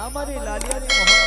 અમારી લાલિયાની મોહન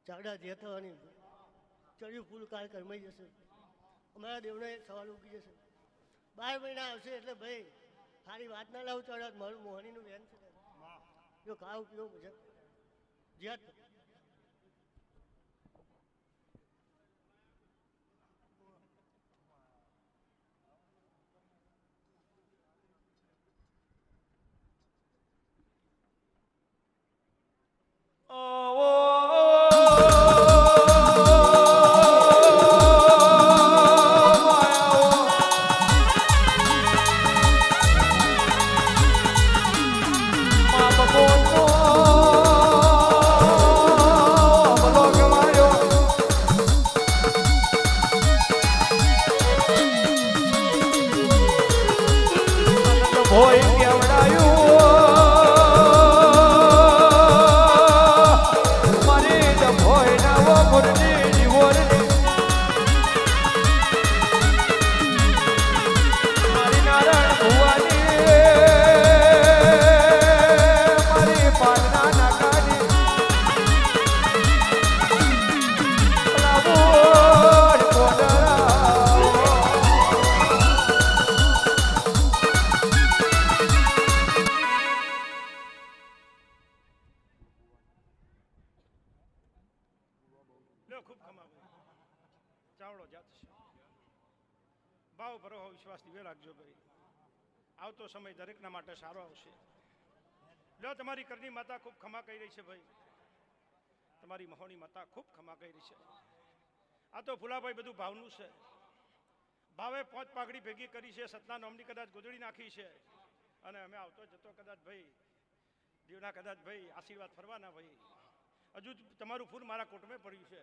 ચાગડા જે થવાની ચડ્યું ફૂલ કાલ કરમાઈ જશે. અમારા દેવનો એક સવાલ ઉગી જશે. 12 મહિના આવશે એટલે ભાઈ સારી વાત ના લાવું ચડત મારું મોહનીનું વેન છે જો ખાવ પીવો મજા જ્યાં ભાવ ભરો વિશ્વાસ દિવે રાખજો ભાઈ. આવતો સમય દરેકના માટે સારો આવશે. લો તમારી કરની માતા ખૂબ ખમા કહી રહી છે ભાઈ. તમારી મહોની માતા ખૂબ ખમા કહી રહી છે. આ તો ફુલાભાઈ બધું ભાવનું છે. ભાવે 5 પાઘડી ભેગી કરી છે. સતના નોમની કદાચ ગોદડી નાખી છે અને અમે આવતો જતો કદાચ ભાઈ દેવના કદાચ ભાઈ આશીર્વાદ ફરવાના ભાઈ. હજુ તમારું ફૂલ મારા કોટમે પડ્યું છે.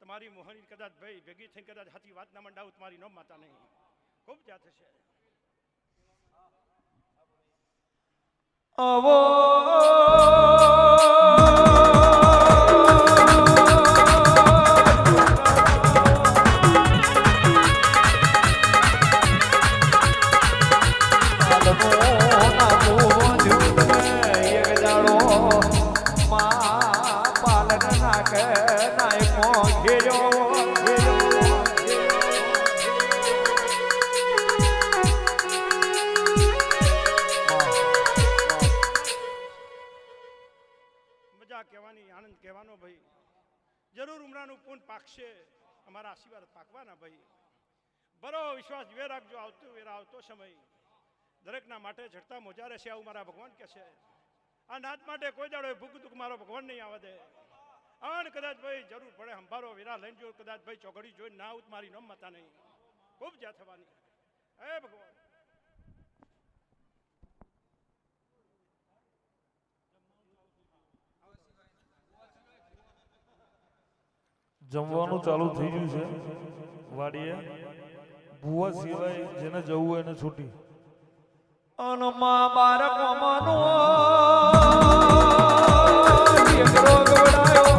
તમારી મોહની કદાચ ભાઈ ભેગી થઈને કદાચ હાથી વાત ના મંડાવું તમારી નો માતા નહીં ખૂબ જાત છે. આનંદ કહેવાનો ભાઈ. જરૂર ઉમરાનું પૂન પાકશે. અમારા આશીર્વાદ પાકવાના ભાઈ. બરો વિશ્વાસ જીવે રાખજો. આવતો સમય દરેકના માટે ઝડતા મોજા રહેશે આવું મારા ભગવાન કહે છે. આ નાત માટે કોઈ દાડો ભૂખ દુઃખ મારો ભગવાન નહીં આવવા દે. અને કદાચ ભાઈ જરૂર પડે હંભારો વેરા લઈને જો કદાચ ભાઈ ચોઘડી જોઈને ના આવું મારી નોમ માતા નહીં ખૂબ જા થવાની. હે ભગવાન જમવાનું ચાલુ થઈ ગયું છે વાડીએ. ભૂવા સિવાય જેને જવું હોય એને છૂટી. અનમાં બાળકો માનો એક રોગ વડાયો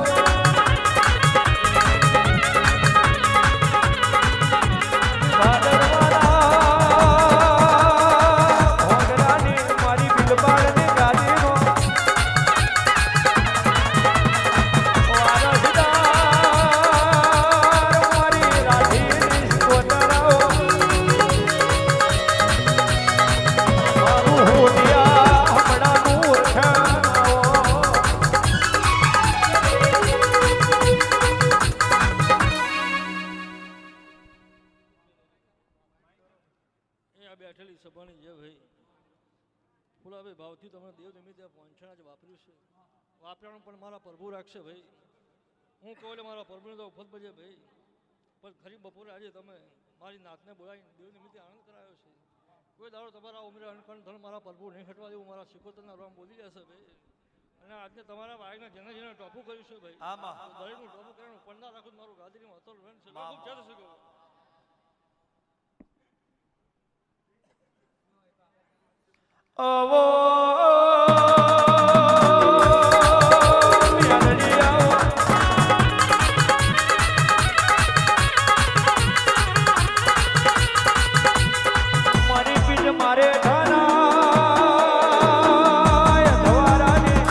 બેઠેલી સભાની જે ભાઈ ફુલાભાઈ ભાવથી તમે દેવ નિમિત્તે પહોંચણા જ વાપર્યું છે, વાપરાનું પણ મારા પ્રભુ રાખશે ભાઈ. હું કહું એટલે મારા પ્રભુને તો ઉફત બજે ભાઈ. પણ ખરી બપોરે આજે તમે મારી નાતને બોલાવીને દેવ નિમિત્તે આનંદ કરાયો છે. કોઈ દાડો તમારા ઉમરે અણકણ ધન મારા પ્રભુ નહીં હટવા દેવું, મારા શિકોતરના રામ બોલી જશે ભાઈ. અને આજે તમારા બાળકને જેને જેને ટોપું કર્યું છે ભાઈ, દરેકનું ટોપું કરવાનું પડના રાખું મારું ગાદીનું અતલ વેણ છે. ખૂબ જજ છે કહું. અવો મારી પીઠ મારે ધારાય ધવારાની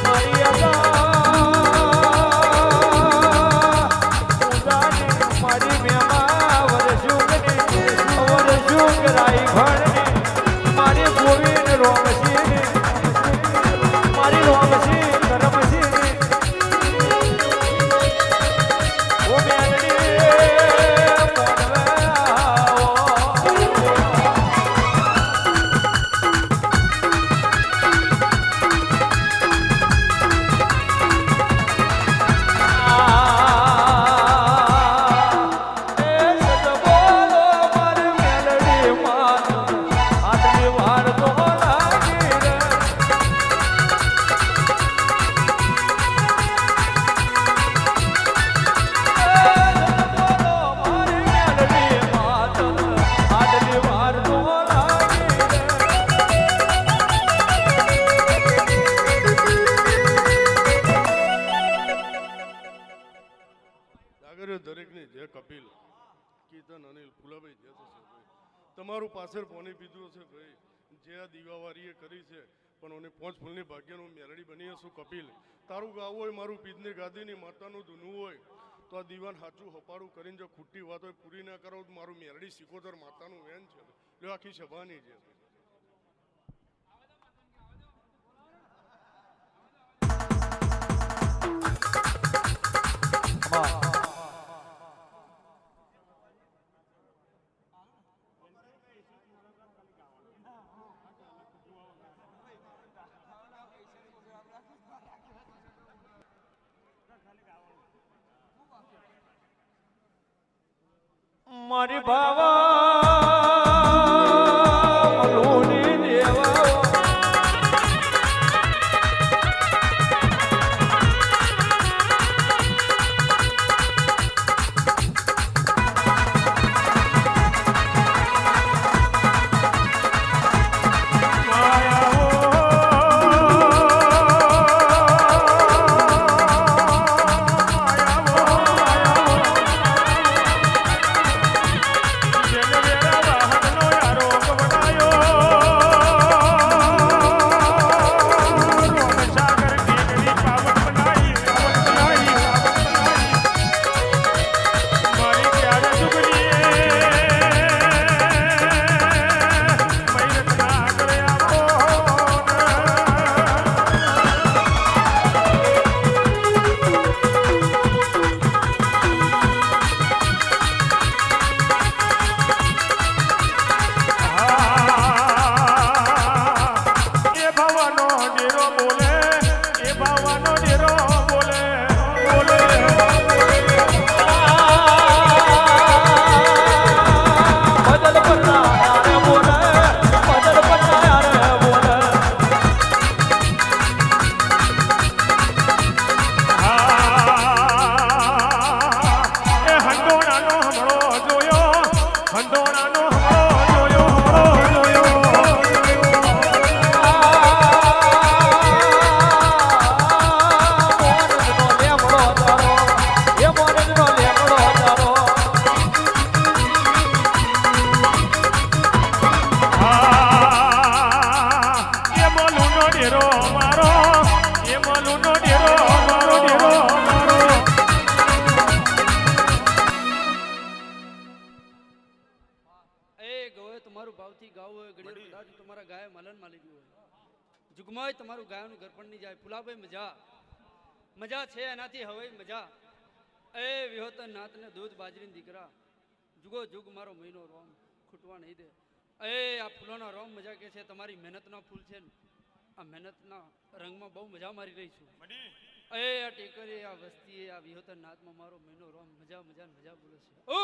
મારી મારી મેમા વરજુગ રાઈ ભણને મારી ગોવિંદ રોમસી મારી રોમસી કરમસી ઓ મેલડી દરેકની જય કપિલ કીર્તન અનિલ ફુલાભાઈ જય થશે ભાઈ. તમારું પાછળ પોની પીધું હશે ભાઈ, જે આ દીવાવારીએ કરી છે પણ ઓને પોંચ ફૂલની ભાગ્યનું મેરડી બની હશું કપિલ. તારું ગાવું હોય મારું પીધની ગાદીની માતાનું ધૂનું હોય તો આ દીવાન સાચું હપાડું કરીને જો ખોટી વાત હોય પૂરી ના કરો તો મારું મેરડી સિકોતર માતાનું વેન છે લ્યો આખી સભાની છે. મારી ભાવા મલુની દેવા જુગમાય તમારું ગાયનું ઘર પણ નહીં જાય. ફુલાભાઈ મજા મજા છે એનાથી હવે મજા. એ વિહોતન નાથને દૂધ બાજરી દીકરા જુગો જુગ મારો મહિનો રોમ ખૂટવા નહીં દે. એ આ ફૂલોના રોમ મજા કે છે, તમારી મહેનતના ફૂલ છે ને, આ મહેનતના રંગમાં બહુ મજા મારી રહી છું. એ આ ટેકરી આ વસ્તી આ વિહોતન નાથમાં મારો મહિનો રોમ મજા મજા મજા બોલે છે. ઓ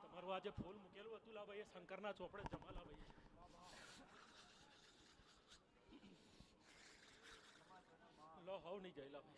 તમારું આજે ફૂલ મૂકેલું હતું લા ભાઈ, શંકરના ચોપડે જમાલા ભાઈ. લો હવ નહીં જઈલા ભાઈ.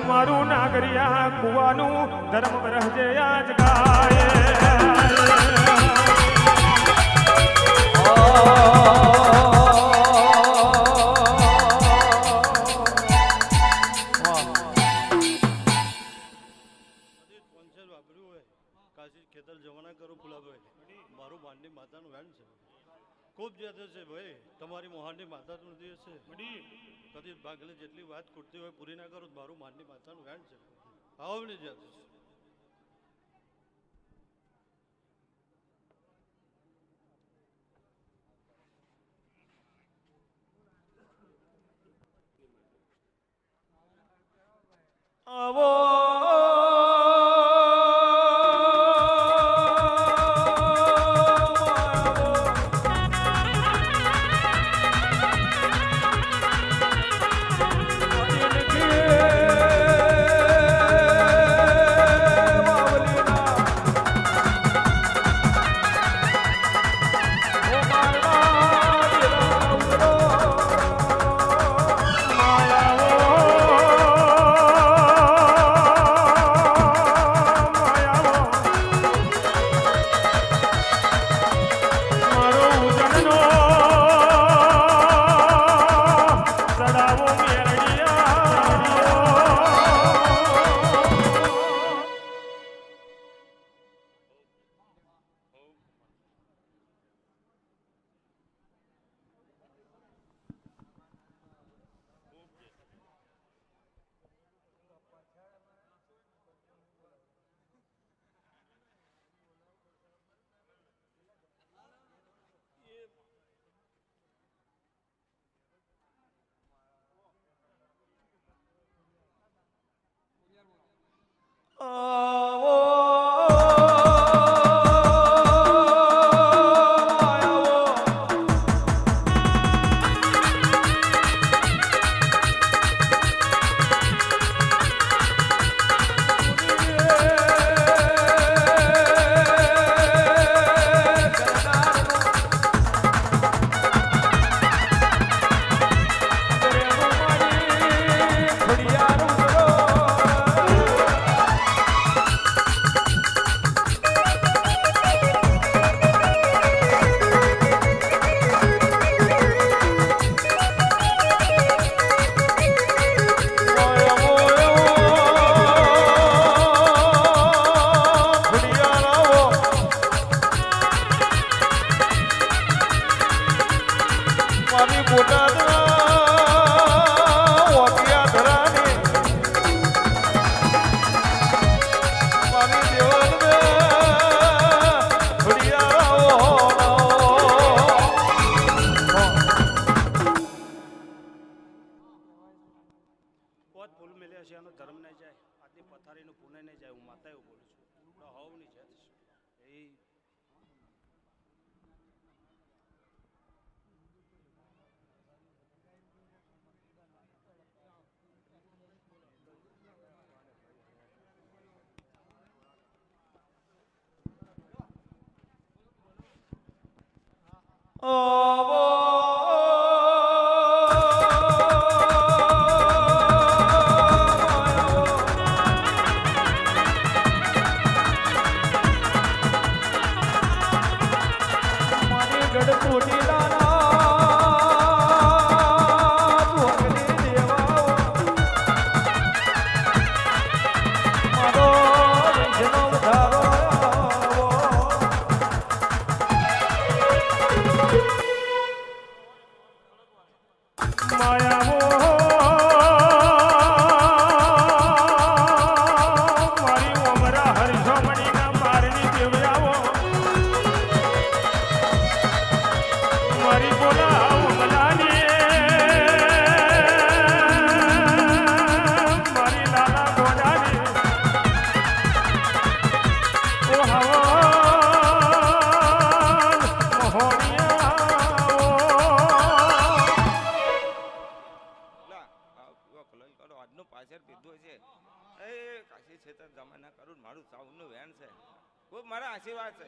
મારું નાગરિયા કુવાનું ધર્મ રહજે આજ ગાય. ખેતર જવાના કરો ફુલાભાઈ, મારું માંડની માતાનું વેણ છે, ખૂબ જ્યાદા છે ભાઈ. તમારી મોહાનની માતાનું નથી હશે, કદી ભાગલે જેટલી વાત ખૂટતી હોય પૂરી ના કરો, મારું માંડની માતાનું વેણ છે. આવો ને જ્યાં આવો પોત ભૂલ મેલ્યા છે એનો ધર્મ નહીં જાય આજની પથારીનું પુણ્ય નહીં જાય હું માતા એવું બોલું છું હોવ નહીં જાય એ ખૂબ મારા આશીર્વાદ છે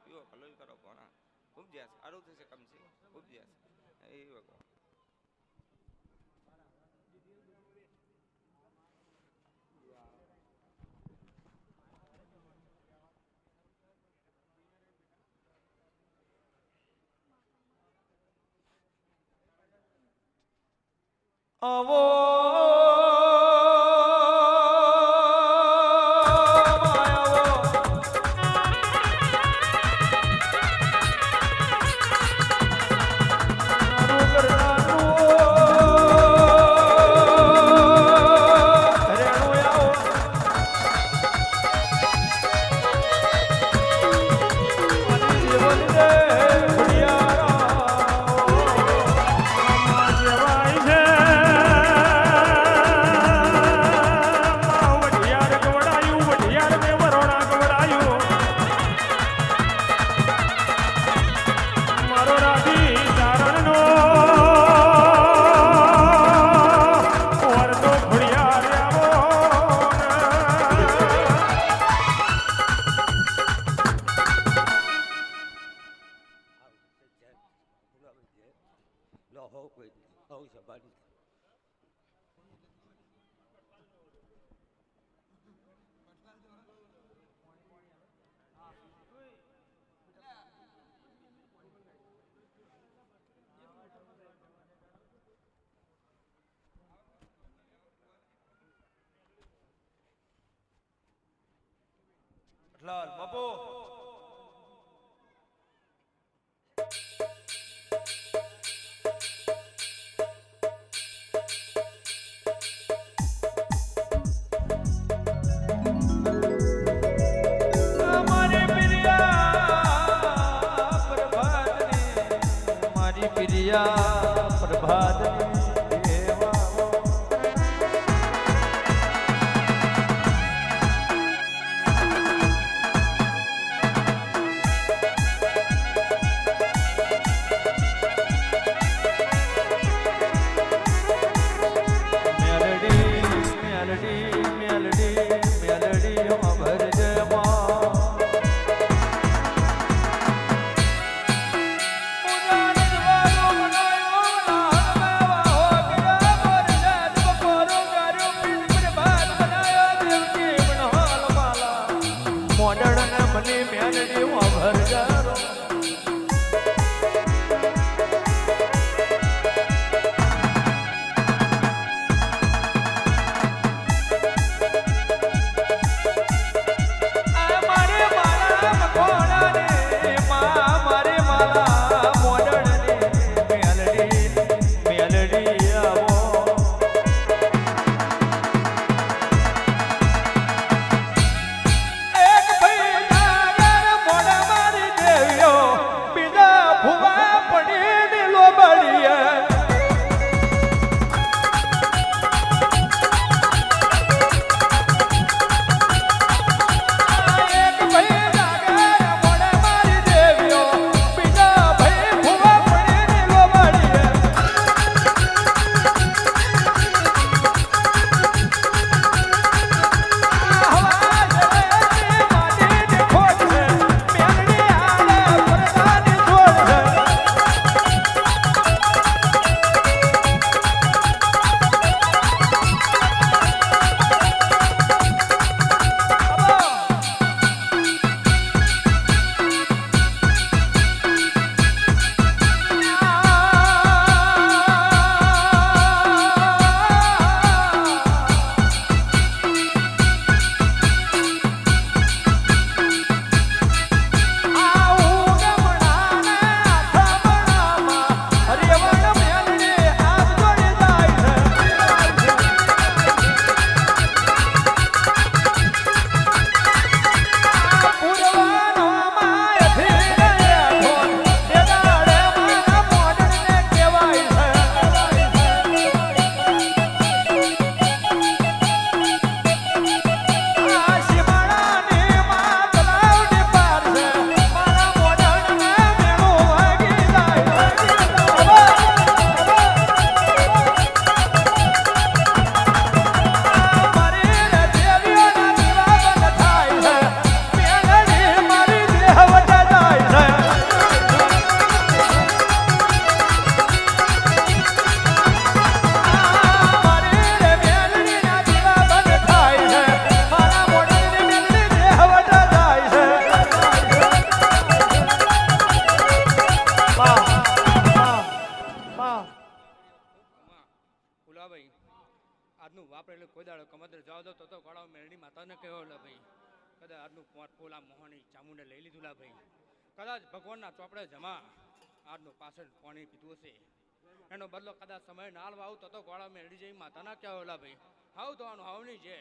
પીવો કલોલ કરો કોણા ખૂબ જ્યાસ સારું થશે કમશે ખૂબ જ્યાસ એ ભગવાન આવો લાલ બાપુ મારી પ્રિયા પ્રભાત મેલડી વાભર જારો ફુલાભાઈ આજનું વાપરેલું કોઈ દાડો કમદર જવા દો તો ગોળાઓ મેરડી માતાને કહેવો લા ભાઈ કદાચ આજનું પોટ ફોલા મોહની ચામુંડે લઈ લીધું લા ભાઈ કદાચ ભગવાનના ચોપડે જમા આજનું પાછળ પાણી પીધું હશે એનો બદલો કદાચ સમય ના આલવા આવું તો ગોળા મેરડી જઈ માતાના કહેવો લા ભાઈ હાવ તો આનું હાવ નહીં છે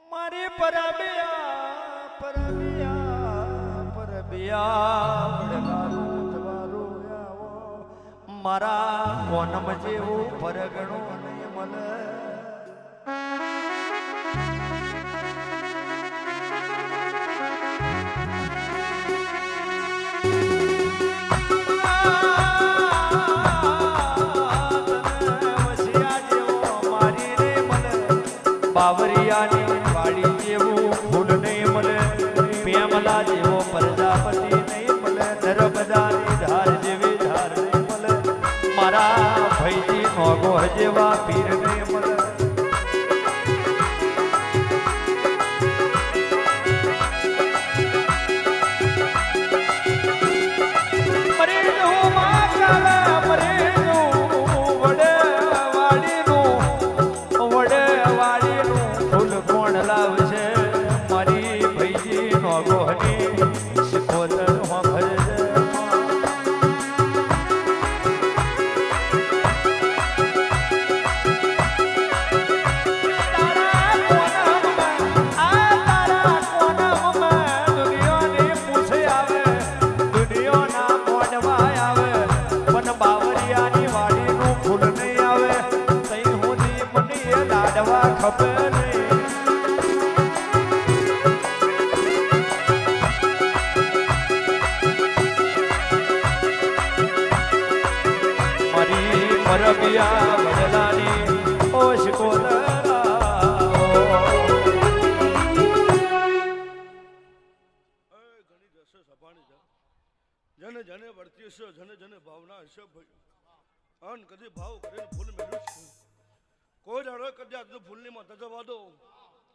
મારી પરબિયા પરબિયા પરબિયા વડગારું જવારું આવો મારા કોનમ જેવું પરગણું નહીં મળે બાવરિયાની વાડી જેવું ફૂલ નહીં મળે પ્રેમલા જેવો પ્રજાપતિ નહીં મળે નર્મદાની ધાર જેવી ધાર નહીં મળે મારા ભૈજી નોગો જેવા પીર નહીં મળે પરબિયા વડલાની ઓશકોદરા ઘણી જશે સભાની જા જેને જેને વર્તી હશે જેને જેને ભાવના હશે ભાઈ અન કદી ભાવ કરીને ફૂલ મેળવ્યું છે કોઈ દાડો કદી આજનું ફૂલની માતા જવા દો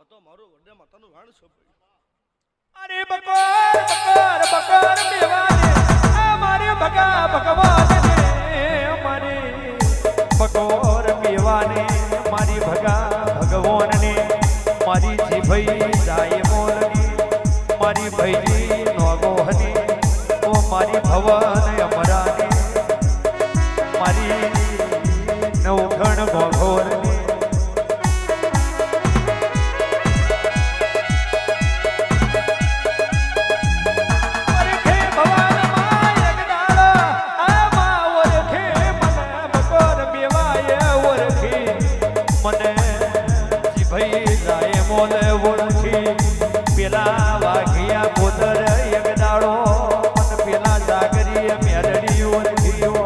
આ તો મારું વડે માતાનું વાણ છે ભાઈ અરે બકોર બકોર બકોર મેવાને આ મારે ભગા ભગવાન ને મારી બકોર મેવાને મારી ભગા ભગવાન ને મારી જીભઈ જાય મોલની મારી ભઈજી નોગોહની ઓ મારી ભવન અમરાની મારી નવઘણ ગોઘોરની પેલા વાઘિયા પોતર એક દાડો અને પેલા જાગરી મેરડી ઓળખ્યો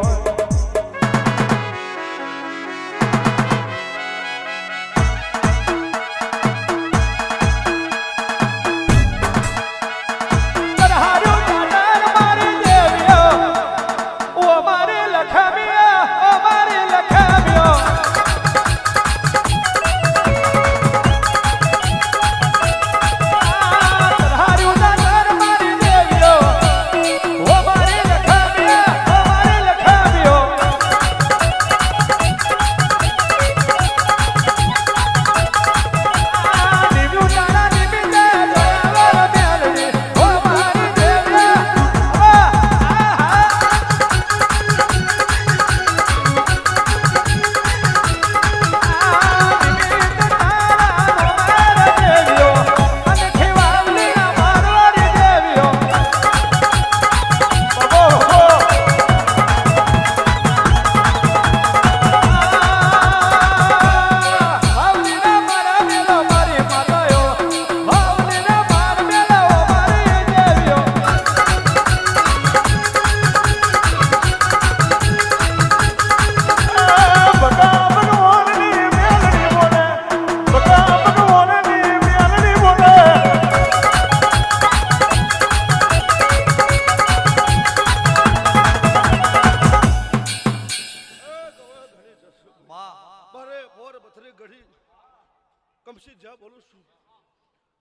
કમસી જ્યાં બોલું છું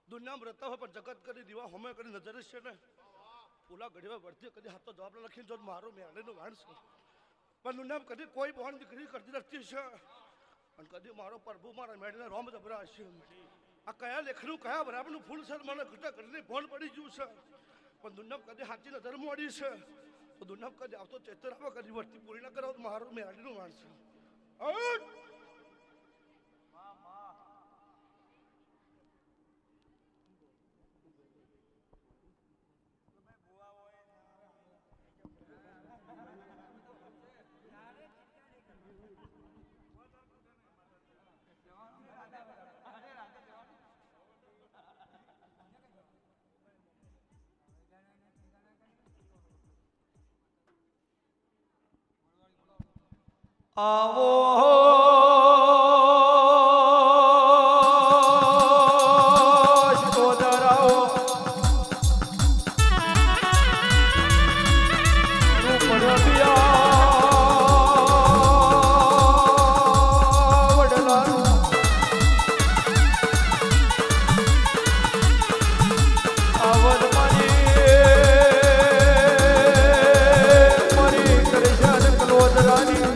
દુનિયામાં રહેતા હોય પણ જગત કરી દીવા હોમે કરી નજર છે ને ઓલા ઘડીમાં વર્તી કદી હાથ તો જવાબ લખીને જો મારું મેળીનું વાણ છે પણ દુનિયામાં કદી કોઈ બોન દીકરી કરતી નથી છે અને કદી મારો પ્રભુ મારા મેળીને રોમ જબરા છે આ કયા લેખનું કયા બરાબરનું ફૂલ છે મને ઘટા ઘરની ભોન પડી ગયું છે પણ દુનિયામાં કદી સાચી નજર મોડી છે તો દુનિયામાં કદી આવતો ચેતર આવે કદી વર્તી પૂરી ના કરો મારું મેળીનું વાણ છે આવો શિરોધરાઓ રૂપરબિયા વડલાનું આવડ મારી કૃષ્ણ કલોદરાની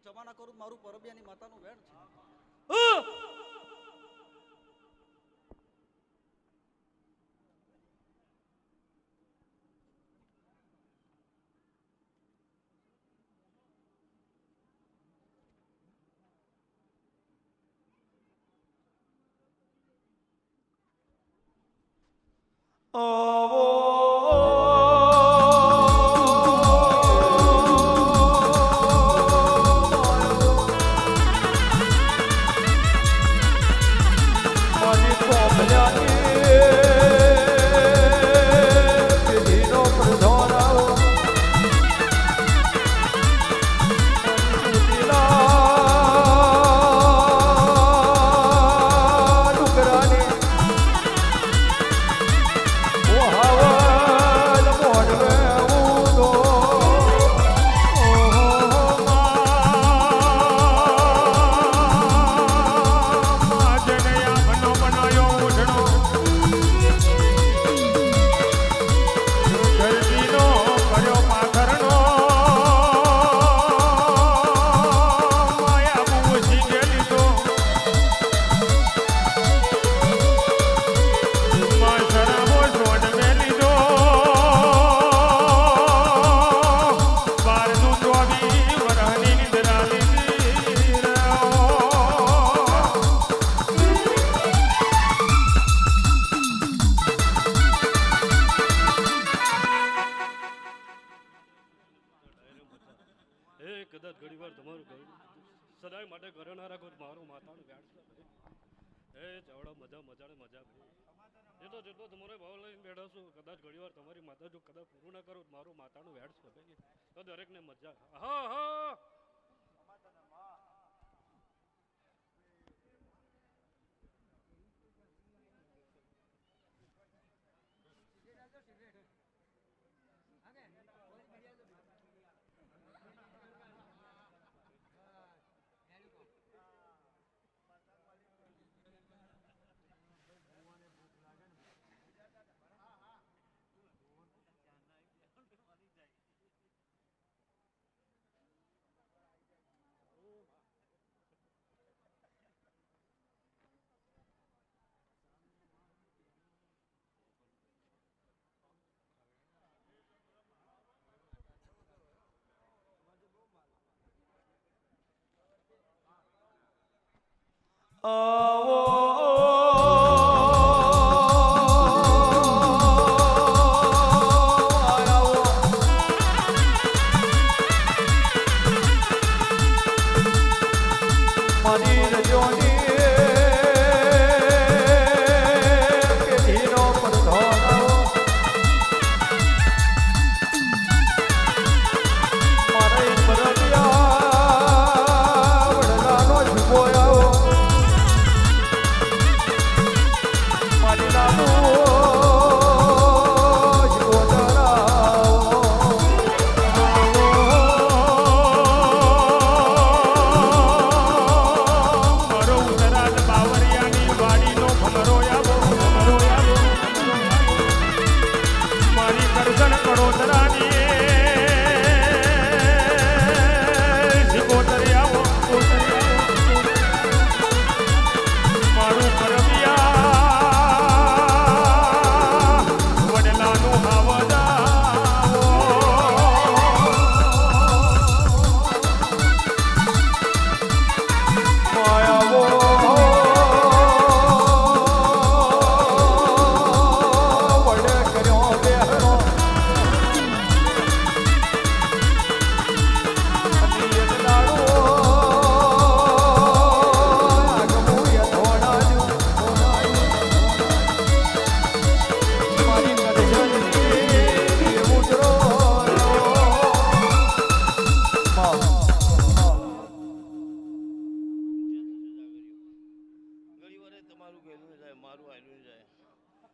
જમાના કરું મારું પરબિયાની માતાનું વેણ છે કદાચ ઘણી વાર તમારું ઘર સદાય માટે ઘરે ના રાખો મારું માતાનું વ્યાડ છે એ ચાવડા મજા મજાને મજા એ તો જેટલો તમારો ભાવ લઈને બેઠા છો કદાચ ઘણી વાર તમારી માતા જો કદાચ પૂરું ના કરો મારું માતાનું વ્યાડ છે તો દરેકને મજા હા હા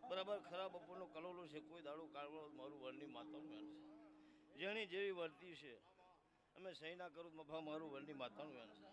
બરાબર ખરા બપોરનો કલોલો છે કોઈ દાડો કાળવો મારું વરની માતાનું વેણ છે જેણી જેવી વર્તી છે અમે સહી ના કરું મફા મારું વરની માતાનું વેણ છે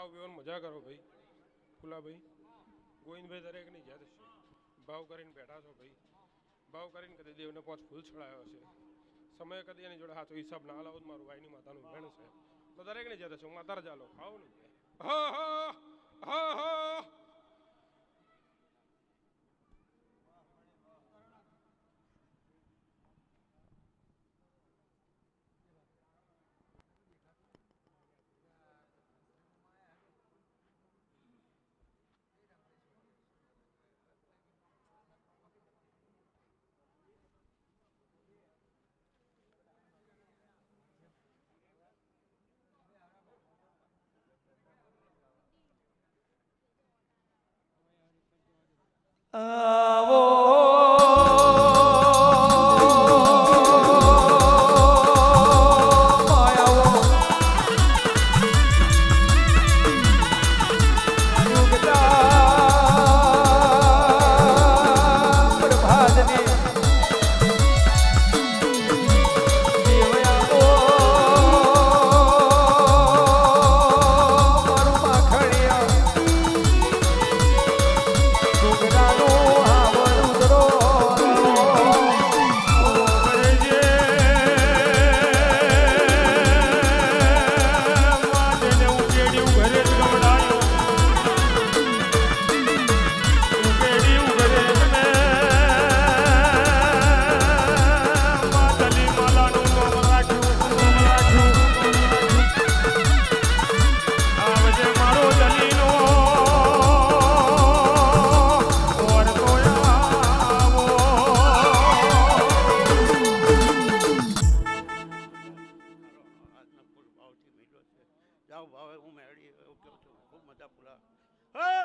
ખાઓ પીવાની મજા કરો ભાઈ. ફુલાભાઈ ગોવિંદભાઈ દરેકની યાદ છે. ભાવ કરીને બેઠા છો ભાઈ. ભાવ કરીને કદી દેવને 5 ફૂલ ચડાવ્યો છે. સમય કદી એની જોડે સાચો હિસાબ ના લાવો તો મારું ભાઈની માતાનું વેણ છે. તો દરેકને યાદ છે. હું માતા ચાલો ખાવ ને હા હા હા હા. આવો જાઓ ભાવે હું મેળવી એવું કહું છું ખૂબ મજા ફૂલા હા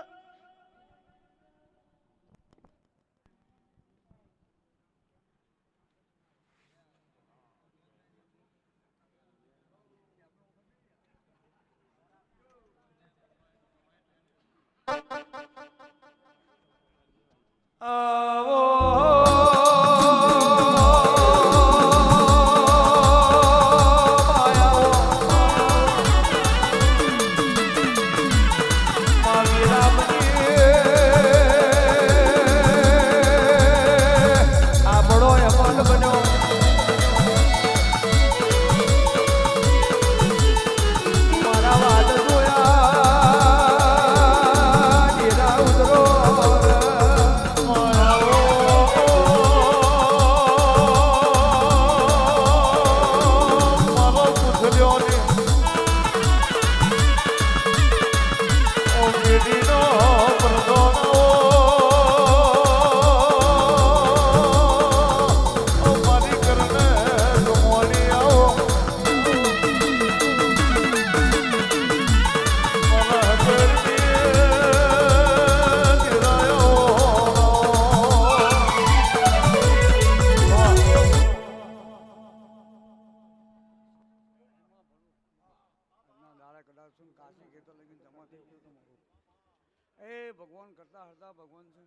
એ ભગવાન કરતા હરતા ભગવાન છે.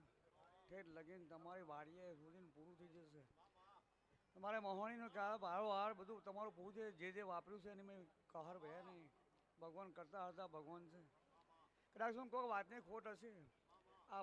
ઠેઠ લગીને તમારી વાડીએ સુધીને પૂરું થઈ જશે. તમારે મહોણીનો ભારો હાર બધું તમારું પૂરું છે. જે જે વાપર્યું છે એની મેં કહર ભયા નહીં. ભગવાન કરતા હરતા ભગવાન છે. કદાચ શું કોઈ વાતની ખોટ હશે આ